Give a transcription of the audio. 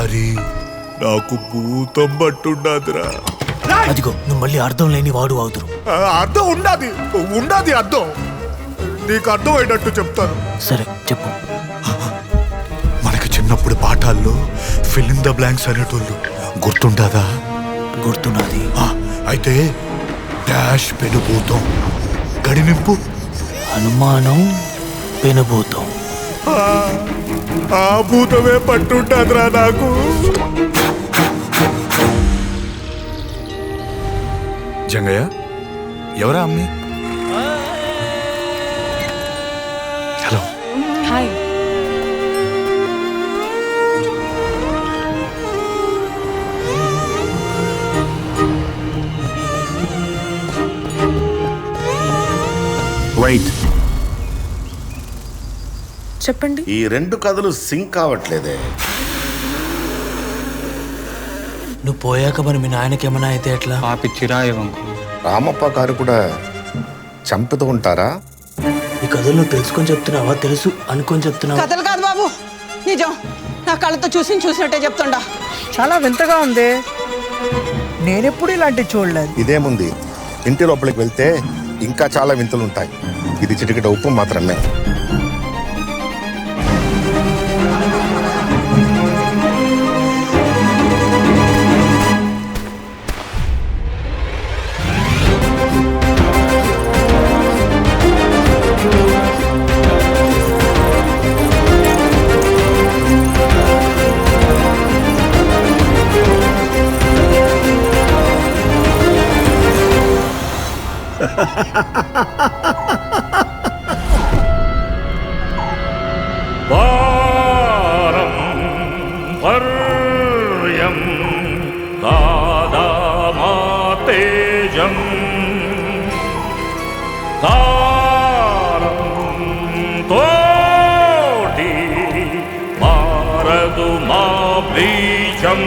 హరి నాకు భూతం పట్టుండాదిరా. అదిగో నువ్వు మళ్ళీ అర్థం లేని వాడు అవుతురు. అర్థం ఉండాది అర్థం. నీకు అర్థం అయ్యేటట్టు చెప్తాను. సరే చెప్పు. మనకి చిన్నప్పుడు పాఠాల్లో ఫిల్ ఇన్ ద బ్లాంక్స్ అనేటోళ్ళు గుర్తుండదా? గుర్తున్నది. అయితే డాష్ పెనుభూతం, గడినింపు, అనుమానం, పెనుభూతం. ఆ భూతమే పట్టుంటాదిరా నాకు. జంగయ్య, ఎవరా అమ్మి? హలో. హాయ్. వైట్, చెప్పండి. ఈ రెండు కథలు సింక్ కావట్లేదే. నువ్వు పోయాక మరి మీ నాయనకేమన్నా అయితే ఎట్లా? రామప్ప గారు కూడా చంపుతూ ఉంటారా? ఈ కథలు నువ్వు తెలుసుకొని చెప్తున్నావా, తెలుసు అనుకొని చెప్తున్నావా? కథలు కాదు బాబు, నిజం. నా కళ్ళతో చూసినట్టే చెప్తుండా. చాలా వింతగా ఉంది. నేనెప్పుడు ఇలాంటి చూడలేదు. ఇదేముంది, ఇంటి లోపలికి వెళ్తే ఇంకా చాలా వింతలు ఉంటాయి. ఇది చిటికెట ఉప్పు మాత్రమే. వర్యం దాదామాతేజం కాలం తోటి మారదు మా బీజం.